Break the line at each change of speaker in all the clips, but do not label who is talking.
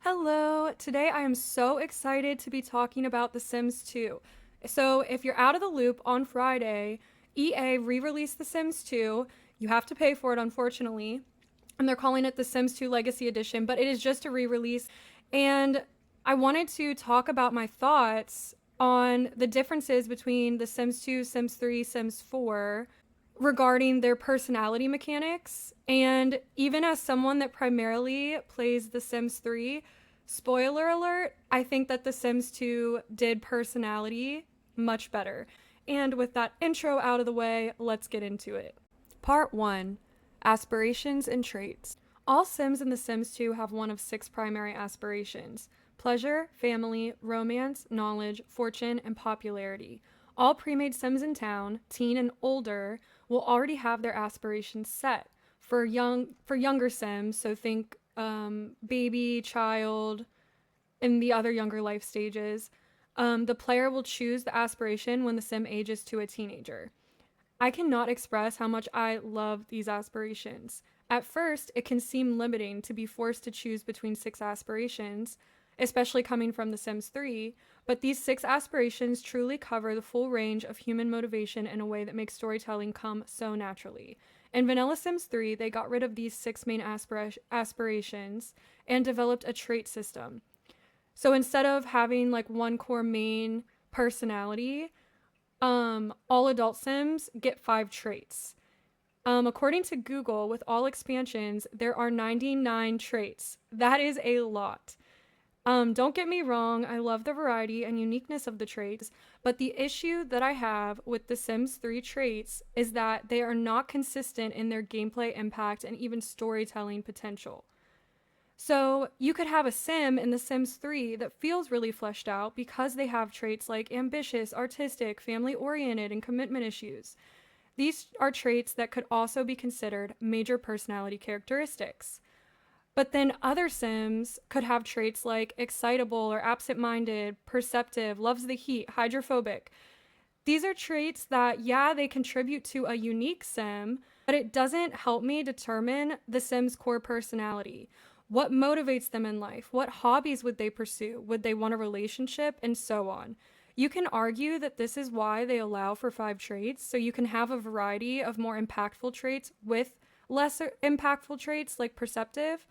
Hello, today I am so excited to be talking about The Sims 2. So, if you're out of the loop, on Friday, EA re released The Sims 2. You have to pay for it, unfortunately, and they're calling it The Sims 2 Legacy Edition, but it is just a re release. And I wanted to talk about my thoughts on the differences between The Sims 2, Sims 3, Sims 4 regarding their personality mechanics. And even as someone that primarily plays The Sims 3, spoiler alert, I think that The Sims 2 did personality much better. And with that intro out of the way, let's get into it. Part 1: Aspirations and Traits. All Sims in The Sims 2 have one of 6 primary aspirations: pleasure, family, romance, knowledge, fortune, and popularity. All pre-made Sims in town, teen and older, will already have their aspirations set. For younger Sims, so think baby, child, and the other younger life stages, the player will choose the aspiration when the Sim ages to a teenager. I cannot express how much I love these aspirations. At first, it can seem limiting to be forced to choose between 6 aspirations, especially coming from The Sims 3, but these 6 aspirations truly cover the full range of human motivation in a way that makes storytelling come so naturally. In Vanilla Sims 3, they got rid of these 6 main aspirations and developed a trait system. So instead of having like one core main personality, all adult Sims get 5 traits. According to Google, with all expansions, there are 99 traits. That is a lot. Don't get me wrong, I love the variety and uniqueness of the traits, but the issue that I have with the Sims 3 traits is that they are not consistent in their gameplay impact and even storytelling potential. So, you could have a Sim in The Sims 3 that feels really fleshed out because they have traits like ambitious, artistic, family oriented, and commitment issues. These are traits that could also be considered major personality characteristics. But then other Sims could have traits like excitable or absent minded, perceptive, loves the heat, hydrophobic. These are traits that, yeah, they contribute to a unique Sim, but it doesn't help me determine the Sim's core personality. What motivates them in life? What hobbies would they pursue? Would they want a relationship? And so on. You can argue that this is why they allow for 5 traits, so you can have a variety of more impactful traits with lesser impactful traits like perceptive.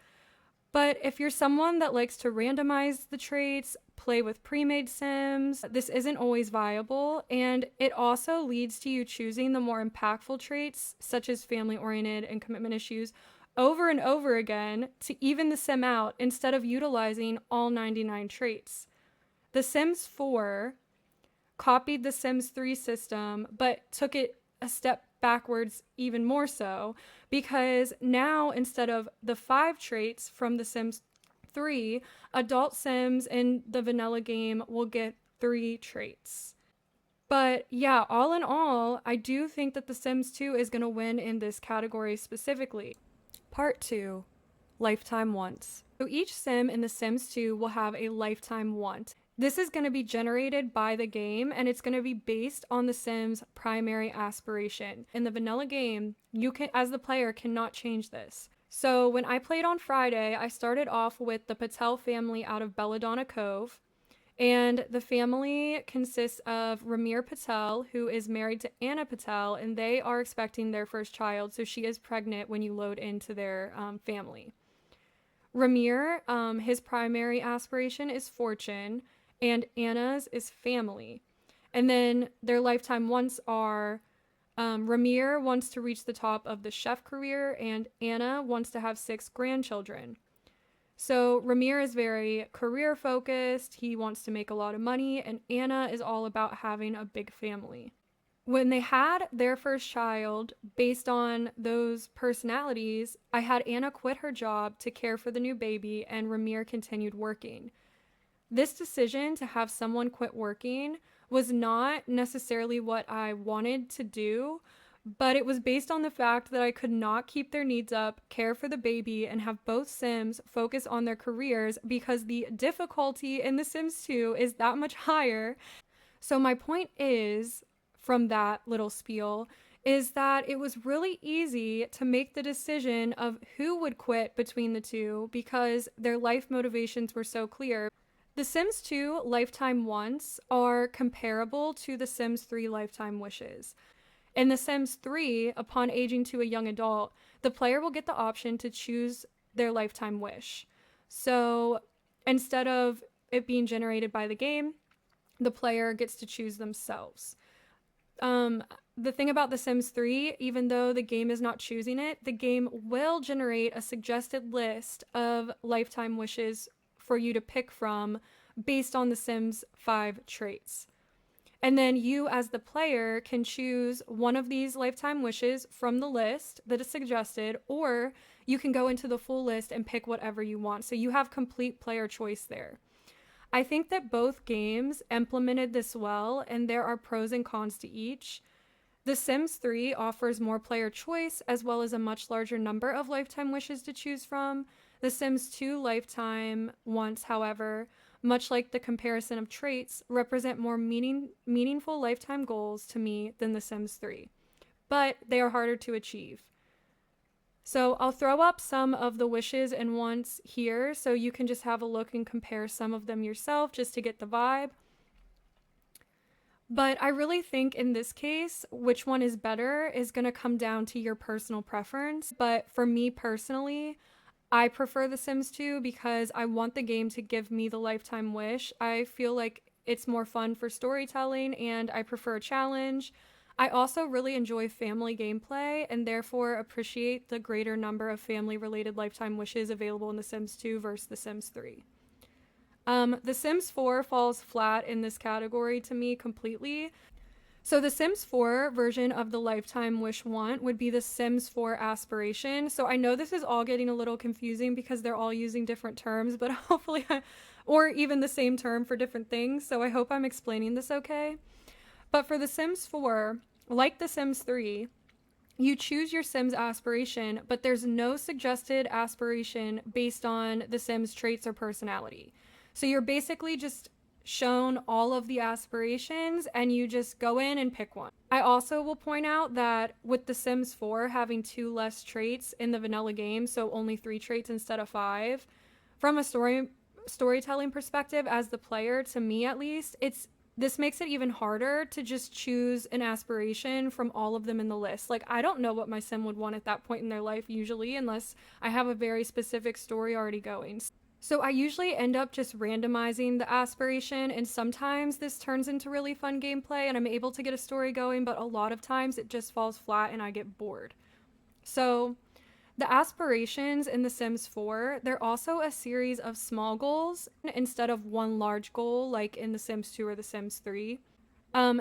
But if you're someone that likes to randomize the traits, play with pre-made Sims, this isn't always viable, and it also leads to you choosing the more impactful traits, such as family-oriented and commitment issues, over and over again to even the Sim out instead of utilizing all 99 traits. The Sims 4 copied the Sims 3 system, but took it a step backwards even more so, because now instead of the 5 traits from The Sims 3, adult Sims in the vanilla game will get 3 traits. But yeah, all in all, I do think that The Sims 2 is going to win in this category specifically. Part 2: Lifetime Wants. So each Sim in The Sims 2 will have a lifetime want. This is going to be generated by the game, and it's going to be based on the Sim's primary aspiration. In the vanilla game, you can, as the player, cannot change this. So when I played on Friday, I started off with the Patel family out of Belladonna Cove, and the family consists of Ramir Patel, who is married to Anna Patel, and they are expecting their first child, so she is pregnant when you load into their family. Ramir, his primary aspiration is fortune, and Anna's is family. And then their lifetime wants are Ramir wants to reach the top of the chef career, and Anna wants to have 6 grandchildren. So Ramir is very career focused, he wants to make a lot of money, and Anna is all about having a big family. When they had their first child, based on those personalities, I had Anna quit her job to care for the new baby, and Ramir continued working. This decision to have someone quit working was not necessarily what I wanted to do, but it was based on the fact that I could not keep their needs up, care for the baby, and have both Sims focus on their careers because the difficulty in The Sims 2 is that much higher. So my point is, from that little spiel, is that it was really easy to make the decision of who would quit between the two because their life motivations were so clear. The Sims 2 lifetime wants are comparable to The Sims 3 lifetime wishes. In The Sims 3, upon aging to a young adult, the player will get the option to choose their lifetime wish. So instead of it being generated by the game, the player gets to choose themselves. Um, the thing about The Sims 3, even though the game is not choosing it, the game will generate a suggested list of lifetime wishes for you to pick from based on The Sims 5 traits. And then you, as the player, can choose one of these lifetime wishes from the list that is suggested, or you can go into the full list and pick whatever you want. So you have complete player choice there. I think that both games implemented this well, and there are pros and cons to each. The Sims 3 offers more player choice as well as a much larger number of lifetime wishes to choose from. The Sims 2 lifetime wants, however, much like the comparison of traits, represent more meaningful lifetime goals to me than The Sims 3, but they are harder to achieve. So I'll throw up some of the wishes and wants here so you can just have a look and compare some of them yourself just to get the vibe. But I really think in this case, which one is better is going to come down to your personal preference. But for me personally, I prefer The Sims 2 because I want the game to give me the lifetime wish. I feel like it's more fun for storytelling and I prefer a challenge. I also really enjoy family gameplay and therefore appreciate the greater number of family related lifetime wishes available in The Sims 2 versus The Sims 3. The Sims 4 falls flat in this category to me completely. So the Sims 4 version of the lifetime wish want would be the Sims 4 aspiration. So I know this is all getting a little confusing because they're all using different terms, but hopefully, or even the same term for different things. So I hope I'm explaining this okay. But for the Sims 4, like the Sims 3, you choose your Sims aspiration, but there's no suggested aspiration based on the Sims traits or personality. So you're basically just shown all of the aspirations and you just go in and pick one. I also will point out that with The Sims 4 having 2 less traits in the vanilla game, so only 3 traits instead of 5, from a storytelling perspective as the player, to me at least, this makes it even harder to just choose an aspiration from all of them in the list. Like, I don't know what my sim would want at that point in their life usually, unless I have a very specific story already going. So I usually end up just randomizing the aspiration, and sometimes this turns into really fun gameplay and I'm able to get a story going, but a lot of times it just falls flat and I get bored. So the aspirations in The Sims 4, they're also a series of small goals instead of one large goal like in The Sims 2 or The Sims 3.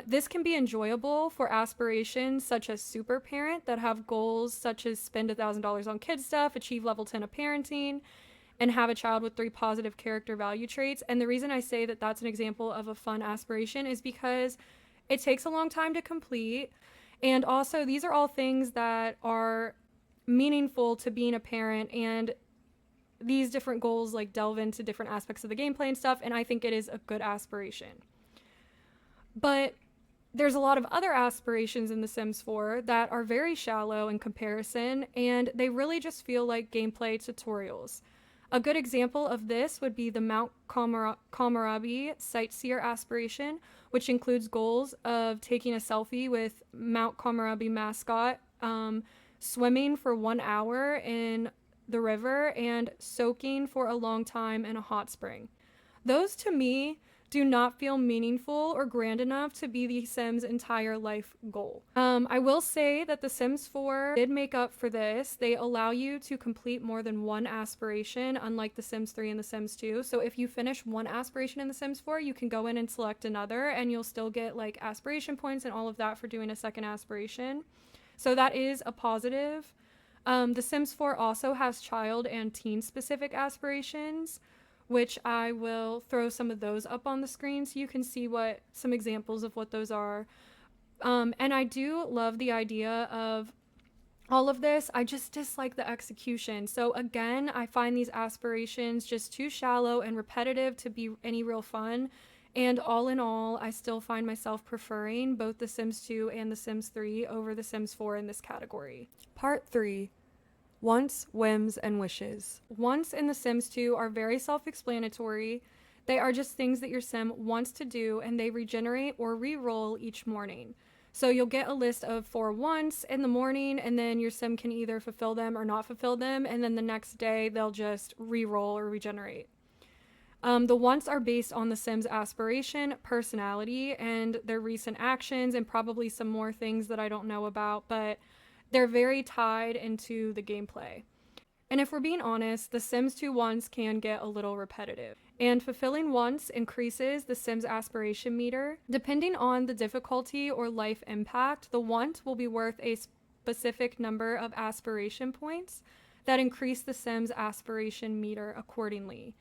This can be enjoyable for aspirations such as Super Parent that have goals such as spend $1,000 on kid stuff, achieve level 10 of parenting, and have a child with 3 positive character value traits. And the reason I say that that's an example of a fun aspiration is because it takes a long time to complete. And also, these are all things that are meaningful to being a parent, and these different goals like delve into different aspects of the gameplay and stuff, and I think it is a good aspiration. But there's a lot of other aspirations in The Sims 4 that are very shallow in comparison, and they really just feel like gameplay tutorials. A good example of this would be the Mount Kohlrabi Sightseer aspiration, which includes goals of taking a selfie with Mount Kohlrabi mascot, swimming for 1 hour in the river, and soaking for a long time in a hot spring. Those to me do not feel meaningful or grand enough to be the Sims' entire life goal. I will say that The Sims 4 did make up for this. They allow you to complete more than one aspiration, unlike The Sims 3 and The Sims 2. So if you finish one aspiration in The Sims 4, you can go in and select another, and you'll still get like aspiration points and all of that for doing a second aspiration. So that is a positive. The Sims 4 also has child and teen specific aspirations, which I will throw some of those up on the screen so you can see what some examples of what those are. And I do love the idea of all of this. I just dislike the execution. So again, I find these aspirations just too shallow and repetitive to be any real fun. And all in all, I still find myself preferring both The Sims 2 and The Sims 3 over The Sims 4 in this category. Part 3. Wants, whims, and wishes. Wants in The Sims 2 are very self-explanatory. They are just things that your sim wants to do, and they regenerate or re-roll each morning. So you'll get a list of 4 wants in the morning, and then your sim can either fulfill them or not fulfill them, and then the next day they'll just re-roll or regenerate. The wants are based on the sim's aspiration, personality, and their recent actions, and probably some more things that I don't know about, but they're very tied into the gameplay. And if we're being honest, The Sims 2 wants can get a little repetitive. And fulfilling wants increases the Sims aspiration meter. Depending on the difficulty or life impact, the want will be worth a specific number of aspiration points that increase the Sims aspiration meter accordingly.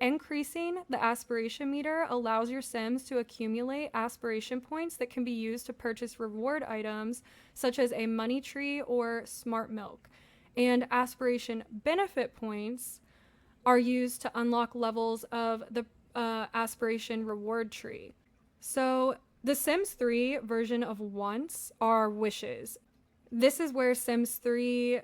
Increasing the aspiration meter allows your Sims to accumulate aspiration points that can be used to purchase reward items such as a money tree or smart milk. And aspiration benefit points are used to unlock levels of the aspiration reward tree. So the Sims 3 version of wants are wishes. This is where Sims 3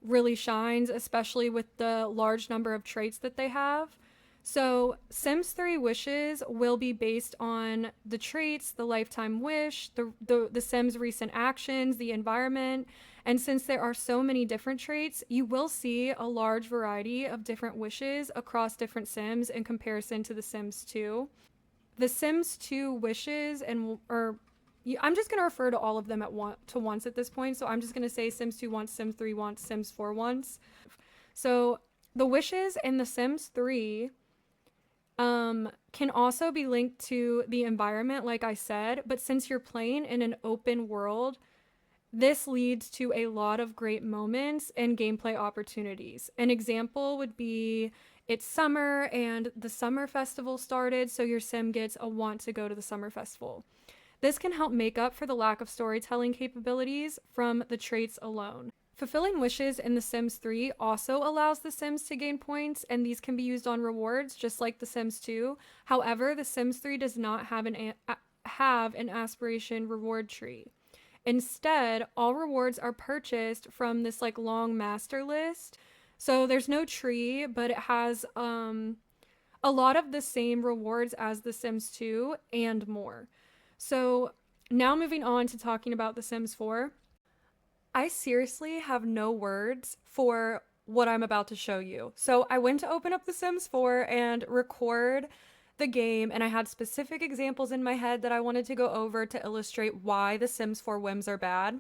really shines, especially with the large number of traits that they have. So Sims 3 wishes will be based on the traits, the lifetime wish, the Sims' recent actions, the environment, and since there are so many different traits, you will see a large variety of different wishes across different Sims in comparison to The Sims 2. The Sims 2 wishes I'm just going to refer to all of them once at this point, so I'm just going to say Sims 2 wants, Sims 3 wants, Sims 4 wants. So the wishes in The Sims 3 can also be linked to the environment, like I said, but since you're playing in an open world, this leads to a lot of great moments and gameplay opportunities. An example would be it's summer and the summer festival started, so your sim gets a want to go to the summer festival. This can help make up for the lack of storytelling capabilities from the traits alone. Fulfilling wishes in The Sims 3 also allows the Sims to gain points, and these can be used on rewards just like The Sims 2. However, The Sims 3 does not have an aspiration reward tree. Instead, all rewards are purchased from this long master list. So there's no tree, but it has a lot of the same rewards as The Sims 2 and more. So now moving on to talking about The Sims 4. I seriously have no words for what I'm about to show you. So I went to open up The Sims 4 and record the game, and I had specific examples in my head that I wanted to go over to illustrate why The Sims 4 whims are bad.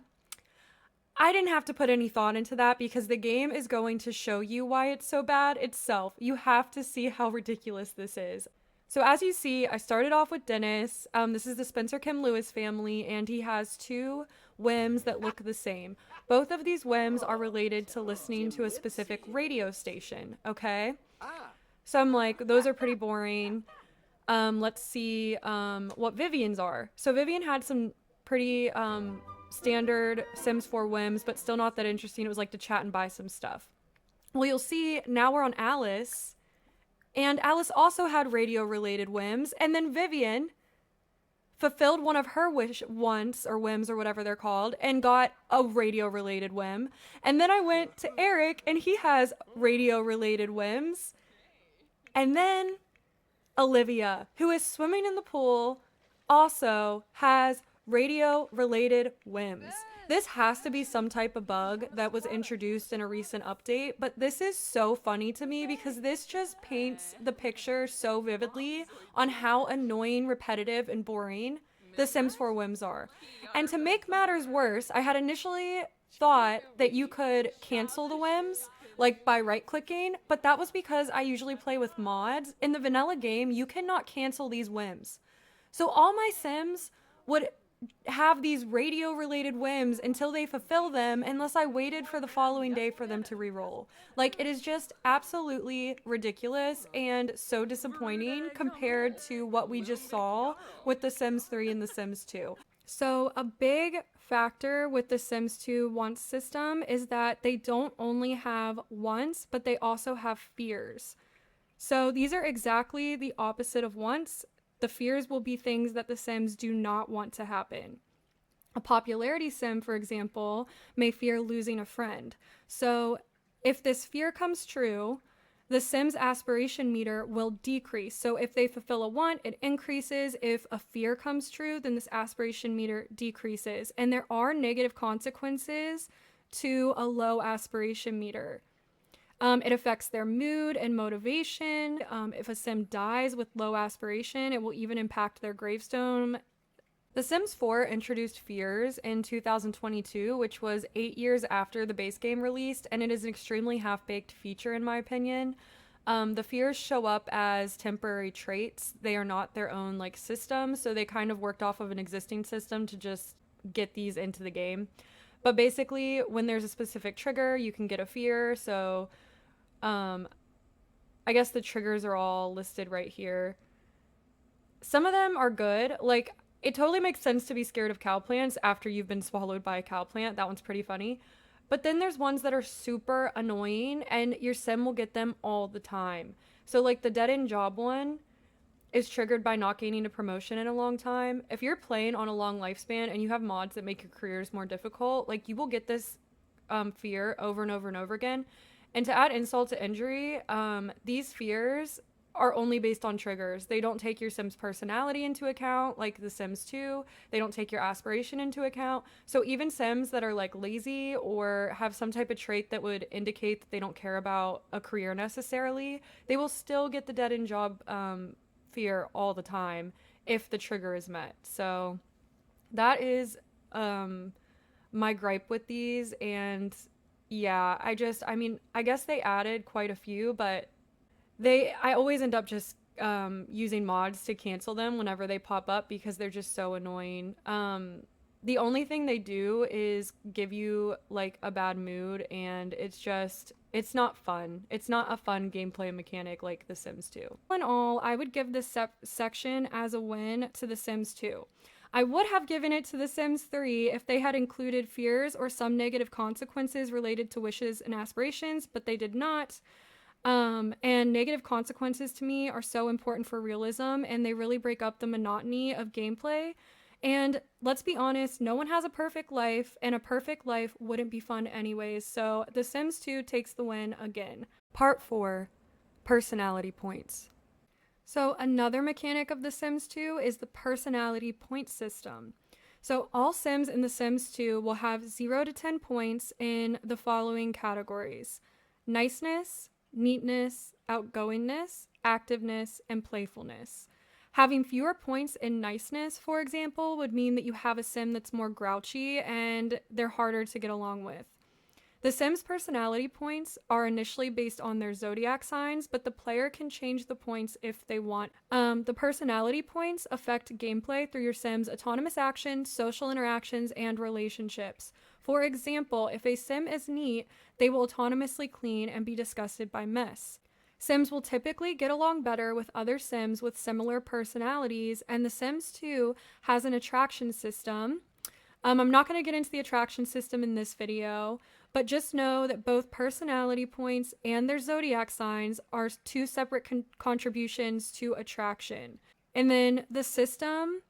I didn't have to put any thought into that because the game is going to show you why it's so bad itself. You have to see how ridiculous this is. So as you see, I started off with Dennis. This is the Spencer Kim Lewis family, and he has 2 whims that look the same. Both of these whims are related to listening to a specific radio station, okay? So I'm like, those are pretty boring. Let's see what Vivian's are. So Vivian had some pretty standard Sims 4 whims, but still not that interesting. It was like to chat and buy some stuff. Well, you'll see now we're on Alice, and Alice also had radio-related whims, and then Vivian fulfilled one of her wants or whims or whatever they're called and got a radio-related whim. And then I went to Eric, and he has radio-related whims. And then Olivia, who is swimming in the pool, also has radio-related whims. This has to be some type of bug that was introduced in a recent update, but this is so funny to me because this just paints the picture so vividly on how annoying, repetitive, and boring The Sims 4 whims are. And to make matters worse, I had initially thought that you could cancel the whims by right-clicking, but that was because I usually play with mods. In the vanilla game, you cannot cancel these whims. So all my Sims would have these radio-related whims until they fulfill them unless I waited for the following day for them to re-roll. It is just absolutely ridiculous and so disappointing compared to what we just saw with The Sims 3 and The Sims 2. So a big factor with The Sims 2 wants system is that they don't only have wants, but they also have fears. So these are exactly the opposite of wants. The fears will be things that the Sims do not want to happen. A popularity sim, for example, may fear losing a friend. So if this fear comes true, the Sims aspiration meter will decrease. So if they fulfill a want, it increases. If a fear comes true, then this aspiration meter decreases. And there are negative consequences to a low aspiration meter. It affects their mood and motivation. If a Sim dies with low aspiration, it will even impact their gravestone. The Sims 4 introduced fears in 2022, which was 8 years after the base game released, and it is an extremely half-baked feature in my opinion. The fears show up as temporary traits. They are not their own like system, so they kind of worked off of an existing system to just get these into the game. But basically, when there's a specific trigger, you can get a fear. So um, I guess the triggers are all listed right here. Some of them are good. Like, it totally makes sense to be scared of cow plants after you've been swallowed by a cow plant. That one's pretty funny. But then there's ones that are super annoying, and your sim will get them all the time. So, like, the dead end job one is triggered by not gaining a promotion in a long time. If you're playing on a long lifespan and you have mods that make your careers more difficult, like, you will get this fear over and over and over again. And to add insult to injury, these fears are only based on triggers. They don't take your Sim's personality into account, like The Sims 2. They don't take your aspiration into account. So even Sims that are like lazy or have some type of trait that would indicate that they don't care about a career necessarily, they will still get the dead end job fear all the time if the trigger is met. So that is my gripe with these. And yeah, I mean, I guess they added quite a few, but I always end up just using mods to cancel them whenever they pop up because they're just so annoying. The only thing they do is give you like a bad mood, and it's not fun. It's not a fun gameplay mechanic like The Sims 2. All in all, I would give this section as a win to The Sims 2. I would have given it to The Sims 3 if they had included fears or some negative consequences related to wishes and aspirations, but they did not. And negative consequences to me are so important for realism, and they really break up the monotony of gameplay. And let's be honest, no one has a perfect life, and a perfect life wouldn't be fun anyways. So The Sims 2 takes the win again. Part 4, personality points. So another mechanic of The Sims 2 is the personality point system. So all Sims in The Sims 2 will have 0 to 10 points in the following categories: niceness, neatness, outgoingness, activeness, and playfulness. Having fewer points in niceness, for example, would mean that you have a Sim that's more grouchy and they're harder to get along with. The Sims' personality points are initially based on their zodiac signs, but the player can change the points if they want. The personality points affect gameplay through your Sim's autonomous actions, social interactions, and relationships. For example, if a Sim is neat, they will autonomously clean and be disgusted by mess. Sims will typically get along better with other Sims with similar personalities, and The Sims 2 has an attraction system. I'm not going to get into the attraction system in this video, but just know that both personality points and their zodiac signs are two separate contributions to attraction. And then the system,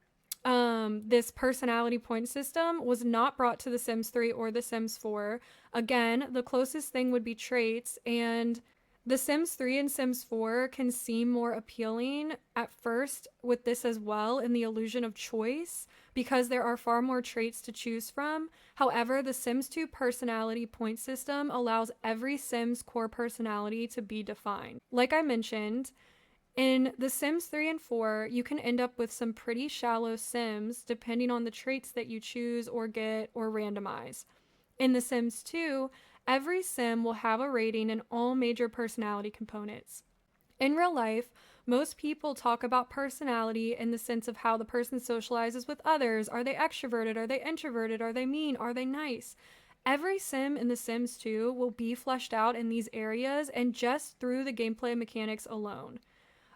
this personality point system, was not brought to The Sims 3 or The Sims 4. Again, the closest thing would be traits, and The Sims 3 and Sims 4 can seem more appealing at first with this as well, in the illusion of choice, because there are far more traits to choose from. However, the Sims 2 personality point system allows every Sim's core personality to be defined. Like I mentioned, in The Sims 3 and 4, you can end up with some pretty shallow Sims depending on the traits that you choose or get or randomize. In The Sims 2, every Sim will have a rating in all major personality components. In real life, most people talk about personality in the sense of how the person socializes with others. Are they extroverted? Are they introverted? Are they mean? Are they nice? Every Sim in The Sims 2 will be fleshed out in these areas and just through the gameplay mechanics alone.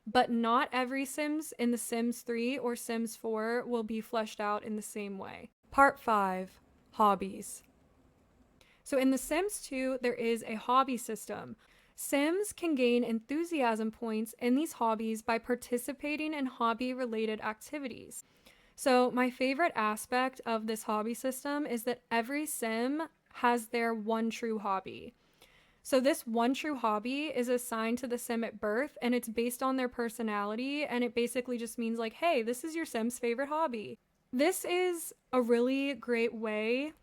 But not every Sims in The Sims 3 or Sims 4 will be fleshed out in the same way. Part 5, Hobbies. So in The Sims 2, there is a hobby system. Sims can gain enthusiasm points in these hobbies by participating in hobby-related activities. So, my favorite aspect of this hobby system is that every sim has their one true hobby. So, this one true hobby is assigned to the sim at birth, and it's based on their personality, and it basically just means, like, hey, this is your sim's favorite hobby. This is a really great way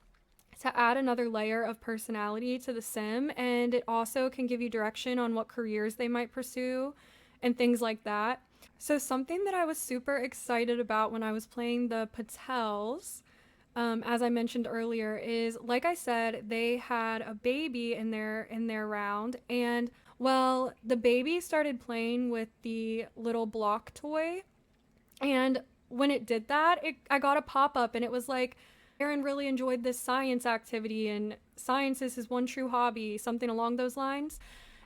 to add another layer of personality to the sim, and it also can give you direction on what careers they might pursue and things like that. So, something that I was super excited about when I was playing the Patels, as I mentioned earlier, is like I said, they had a baby in their round, and well, the baby started playing with the little block toy, and when it did that, I got a pop up, and it was like, Aaron really enjoyed this science activity, and science is his one true hobby, something along those lines.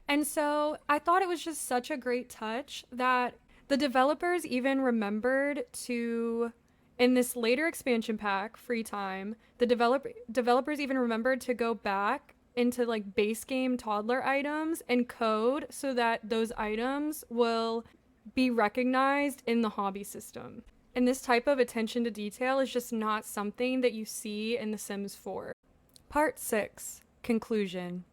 And so I thought it was just such a great touch that the developers even remembered to, in this later expansion pack, Free Time, the developers even remembered to go back into like base game toddler items and code so that those items will be recognized in the hobby system. And this type of attention to detail is just not something that you see in The Sims 4. Part 6, Conclusion.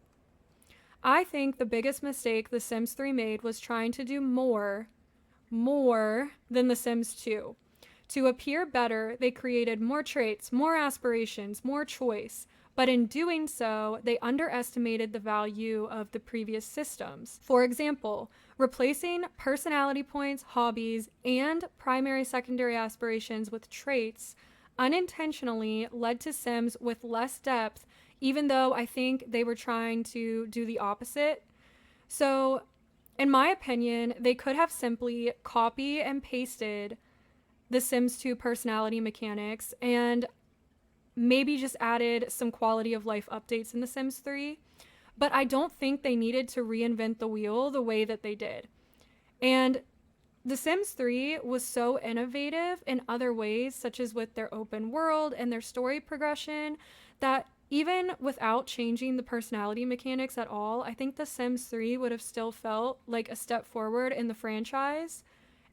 I think the biggest mistake The Sims 3 made was trying to do more than The Sims 2. To appear better, they created more traits, more aspirations, more choice. But in doing so, they underestimated the value of the previous systems. For example, replacing personality points, hobbies, and primary secondary aspirations with traits unintentionally led to Sims with less depth, even though I think they were trying to do the opposite. So, in my opinion, they could have simply copy and pasted the Sims 2 personality mechanics and maybe just added some quality of life updates in The Sims 3. But I don't think they needed to reinvent the wheel the way that they did. And The Sims 3 was so innovative in other ways, such as with their open world and their story progression, that even without changing the personality mechanics at all, I think The Sims 3 would have still felt like a step forward in the franchise.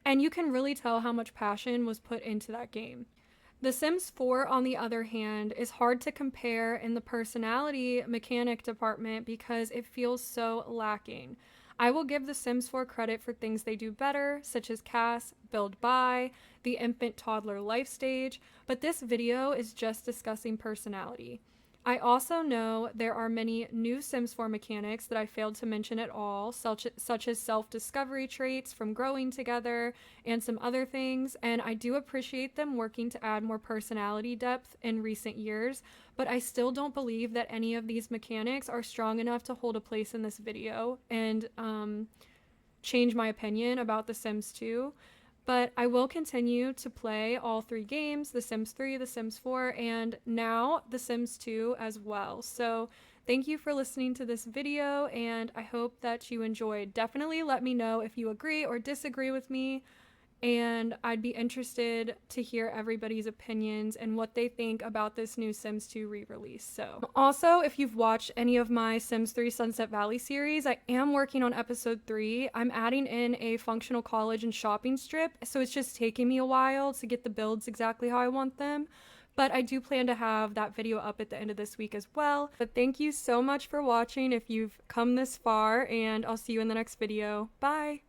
And you can really tell how much passion was put into that game. The Sims 4, on the other hand, is hard to compare in the personality mechanic department because it feels so lacking. I will give The Sims 4 credit for things they do better, such as Cass, Build By, the infant toddler life stage, but this video is just discussing personality. I also know there are many new Sims 4 mechanics that I failed to mention at all, such as self-discovery traits from growing together and some other things, and I do appreciate them working to add more personality depth in recent years, but I still don't believe that any of these mechanics are strong enough to hold a place in this video and change my opinion about The Sims 2. But I will continue to play all three games, The Sims 3, The Sims 4, and now The Sims 2 as well. So thank you for listening to this video, and I hope that you enjoyed. Definitely let me know if you agree or disagree with me, and I'd be interested to hear everybody's opinions and what they think about this new Sims 2 re-release. So, also, if you've watched any of my Sims 3 Sunset Valley series, I am working on episode 3. I'm adding in a functional college and shopping strip, so it's just taking me a while to get the builds exactly how I want them. But I do plan to have that video up at the end of this week as well. But thank you so much for watching if you've come this far, and I'll see you in the next video. Bye!